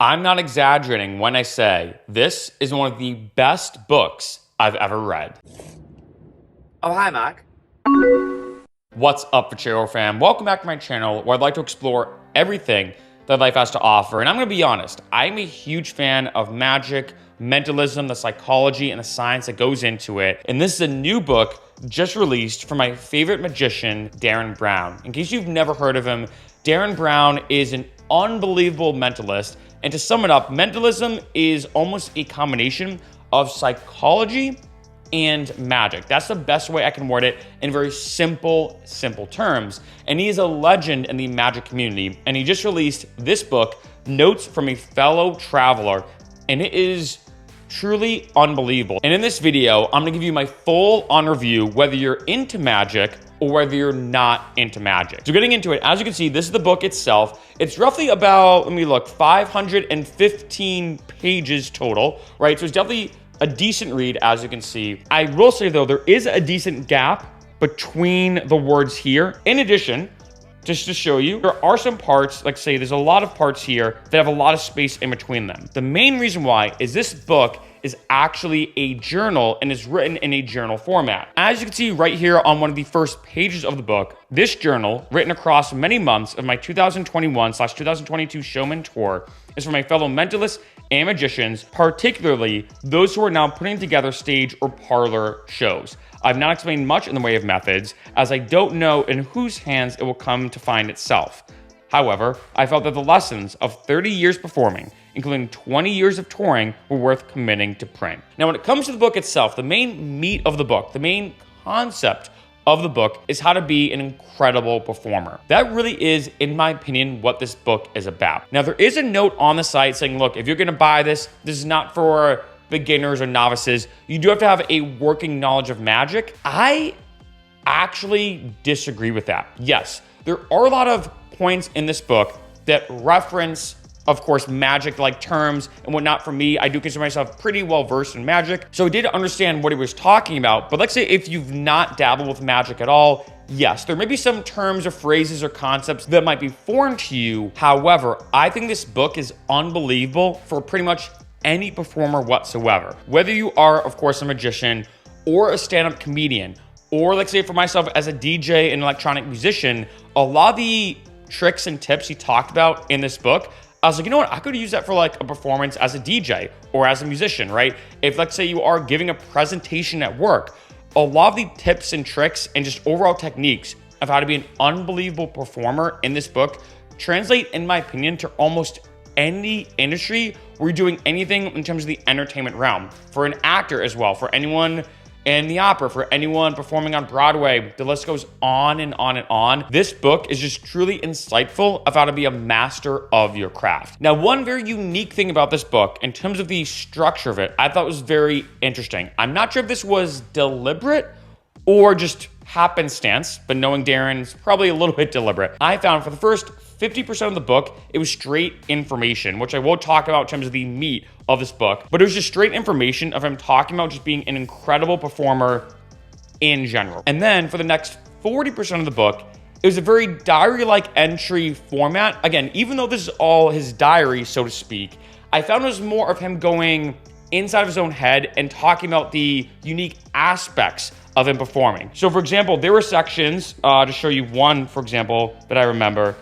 I'm not exaggerating when I say this is one of the best books I've ever read. Oh, hi, Mark. What's up, Freccero fam? Welcome back to my channel where I'd like to explore everything that life has to offer. And I'm going to be honest, I'm a huge fan of magic, mentalism, the psychology, and the science that goes into it. And this is a new book just released from my favorite magician, Derren Brown. In case you've never heard of him, Derren Brown is an unbelievable mentalist. And to sum it up, mentalism is almost a combination of psychology and magic. That's the best way I can word it in very simple terms. And he is a legend in the magic community. And he just released this book, Notes from a Fellow Traveler. And it is truly unbelievable. And in this video, I'm gonna give you my full-on review, whether you're into magic or whether you're not into magic. So getting into it, as you can see, this is the book itself. It's roughly about, 515 pages total, right? So it's definitely a decent read, as you can see. I will say though, there is a decent gap between the words here. In addition, just to show you, there are some parts, like say, there's a lot of parts here that have a lot of space in between them. The main reason why is this book is actually a journal and is written in a journal format. As you can see right here on one of the first pages of the book, this journal, written across many months of my 2021/2022 Showman tour, is for my fellow mentalists and magicians, particularly those who are now putting together stage or parlor shows. I've not explained much in the way of methods, as I don't know in whose hands it will come to find itself. However, I felt that the lessons of 30 years performing, including 20 years of touring, were worth committing to print. Now, when it comes to the book itself, the main meat of the book, the main concept of the book is how to be an incredible performer. That really is, in my opinion, what this book is about. Now, there is a note on the site saying, look, if you're gonna buy this, this is not for beginners or novices. You do have to have a working knowledge of magic. I actually disagree with that. Yes, there are a lot of points in this book that reference, of course, magic-like terms and whatnot. For me, I do consider myself pretty well-versed in magic, so I did understand what he was talking about. But let's say if you've not dabbled with magic at all, yes, there may be some terms or phrases or concepts that might be foreign to you. However, I think this book is unbelievable for pretty much any performer whatsoever. Whether you are, of course, a magician or a stand-up comedian, or let's say for myself as a DJ and electronic musician, a lot of the tricks and tips he talked about in this book, I was like, you know what? I could use that for like a performance as a DJ or as a musician, right? If let's say you are giving a presentation at work, a lot of the tips and tricks and just overall techniques of how to be an unbelievable performer in this book translate, in my opinion, to almost any industry where you're doing anything in terms of the entertainment realm. For an actor as well, for anyone in the opera, for anyone performing on Broadway, the list goes on and on and on. This book is just truly insightful of how to be a master of your craft. Now, one very unique thing about this book, in terms of the structure of it, I thought was very interesting. I'm not sure if this was deliberate or just happenstance, but knowing Derren's probably a little bit deliberate. I found for the first 50% of the book, it was straight information, which I will talk about in terms of the meat of this book, but it was just straight information of him talking about just being an incredible performer in general. And then for the next 40% of the book, it was a very diary-like entry format. Again, even though this is all his diary, so to speak, I found it was more of him going inside of his own head and talking about the unique aspects of him performing. So for example, there were sections, to show you one, for example, that I remember,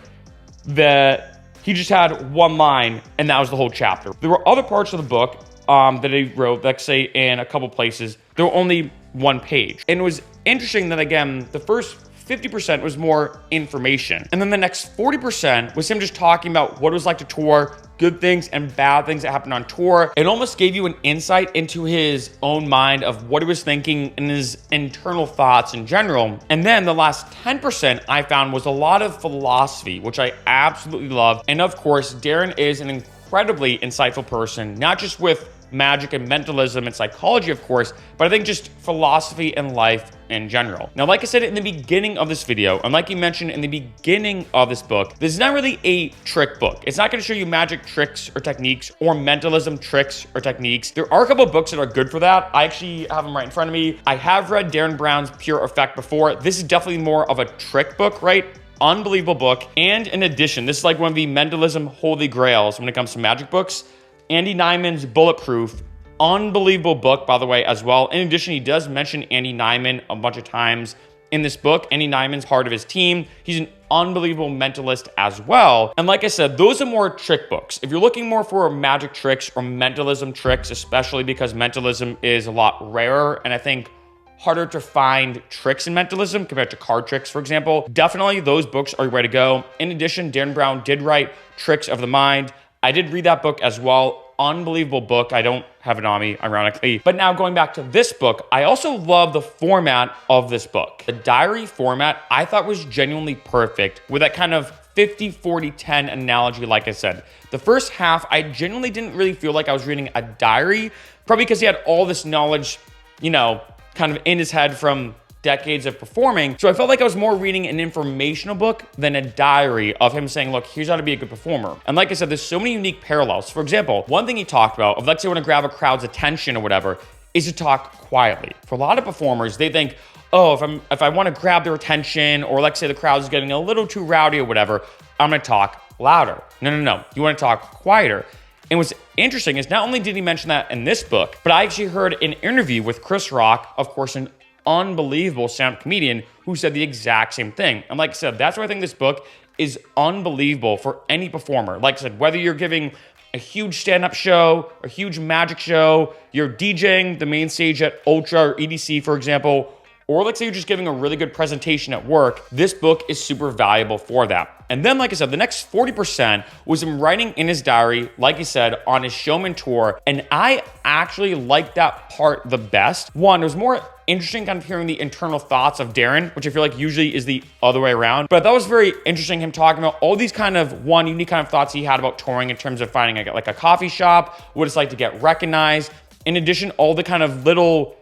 that he just had one line and that was the whole chapter. There were other parts of the book that he wrote, like say in a couple places, there were only one page. And it was interesting that, again, the first 50% was more information. And then the next 40% was him just talking about what it was like to tour, good things and bad things that happened on tour. It almost gave you an insight into his own mind of what he was thinking and his internal thoughts in general. And then the last 10% I found was a lot of philosophy, which I absolutely love. And of course, Derren is an incredibly insightful person, not just with magic and mentalism and psychology, of course, but I think just philosophy and life in general. Now, like I said in the beginning of this video, and like you mentioned in the beginning of this book, this is not really a trick book. It's not going to show you magic tricks or techniques or mentalism tricks or techniques. There are a couple of books that are good for that. I actually have them right in front of me. I have read Derren Brown's Pure Effect before. This is definitely more of a trick book, right? unbelievable book. And in addition, this is like one of the Mentalism holy grails when it comes to magic books. Andy Nyman's Bulletproof, unbelievable book, by the way, as well. In addition, he does mention Andy Nyman a bunch of times in this book. Andy Nyman's part of his team. He's an unbelievable mentalist as well. And like I said, those are more trick books. If you're looking more for magic tricks or mentalism tricks, especially because mentalism is a lot rarer and I think harder to find tricks in mentalism compared to card tricks, for example, definitely those books are your way to go. In addition, Derren Brown did write Tricks of the Mind. I did read that book as well. Unbelievable book. I don't have it on me, ironically. But now going back to this book, I also love the format of this book. The diary format I thought was genuinely perfect with that kind of 50-40-10 analogy, like I said. The first half, I genuinely didn't really feel like I was reading a diary, probably because he had all this knowledge, you know, kind of in his head from decades of performing. So I felt like I was more reading an informational book than a diary of him saying, look, here's how to be a good performer. And like I said, there's so many unique parallels. For example, one thing he talked about, if let's say you want to grab a crowd's attention or whatever, is to talk quietly. For a lot of performers, they think, oh, if I want to grab their attention, or let's say the crowd is getting a little too rowdy or whatever, I'm going to talk louder. No. You want to talk quieter. And what's interesting is not only did he mention that in this book, but I actually heard an interview with Chris Rock, of course, an unbelievable stand-up comedian, who said the exact same thing. And like I said, that's why I think this book is unbelievable for any performer. Like I said, whether you're giving a huge stand-up show, a huge magic show, you're DJing the main stage at Ultra or EDC, for example, or let's say you're just giving a really good presentation at work, this book is super valuable for that. And then, like I said, the next 40% was him writing in his diary, like he said, on his showman tour. And I actually liked that part the best. One, it was more interesting kind of hearing the internal thoughts of Derren, which I feel like usually is the other way around. But that was very interesting, him talking about all these kind of unique kind of thoughts he had about touring in terms of finding like a coffee shop, what it's like to get recognized. In addition, all the kind of little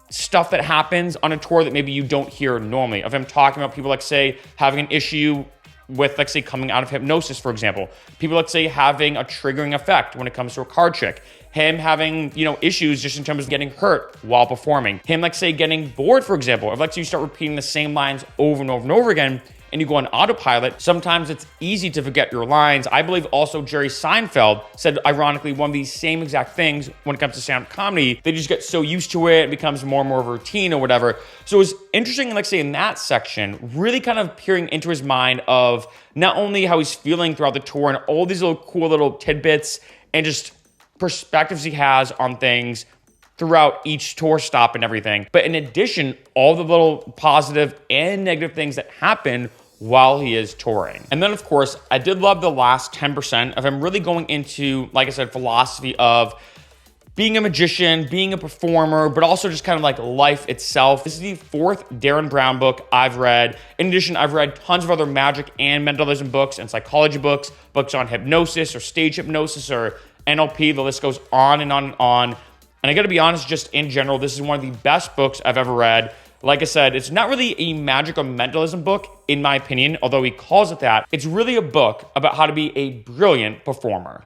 stuff that happens on a tour that maybe you don't hear normally, of him talking about people, like say, having an issue with, like say, coming out of hypnosis, for example. People, let's say, having a triggering effect when it comes to a card trick. Him having, issues just in terms of getting hurt while performing. Him, like say, getting bored, for example. If, like, so you start repeating the same lines over and over and over again, and you go on autopilot, sometimes it's easy to forget your lines. I believe also Jerry Seinfeld said, ironically, one of these same exact things when it comes to stand-up comedy. They just get so used to it becomes more and more of a routine or whatever. So it was interesting, like say, in that section, really kind of peering into his mind of not only how he's feeling throughout the tour and all these little cool little tidbits and just perspectives he has on things throughout each tour stop and everything. But in addition, all the little positive and negative things that happen while he is touring. And then, of course, I did love the last 10% of him really going into, like I said, philosophy of being a magician, being a performer, but also just kind of like life itself. This is the fourth Derren Brown book I've read. In addition, I've read tons of other magic and mentalism books and psychology books, books on hypnosis or stage hypnosis or NLP. The list goes on and on and on. And I gotta be honest, just in general, this is one of the best books I've ever read. Like I said, it's not really a magic or mentalism book, in my opinion, although he calls it that. It's really a book about how to be a brilliant performer.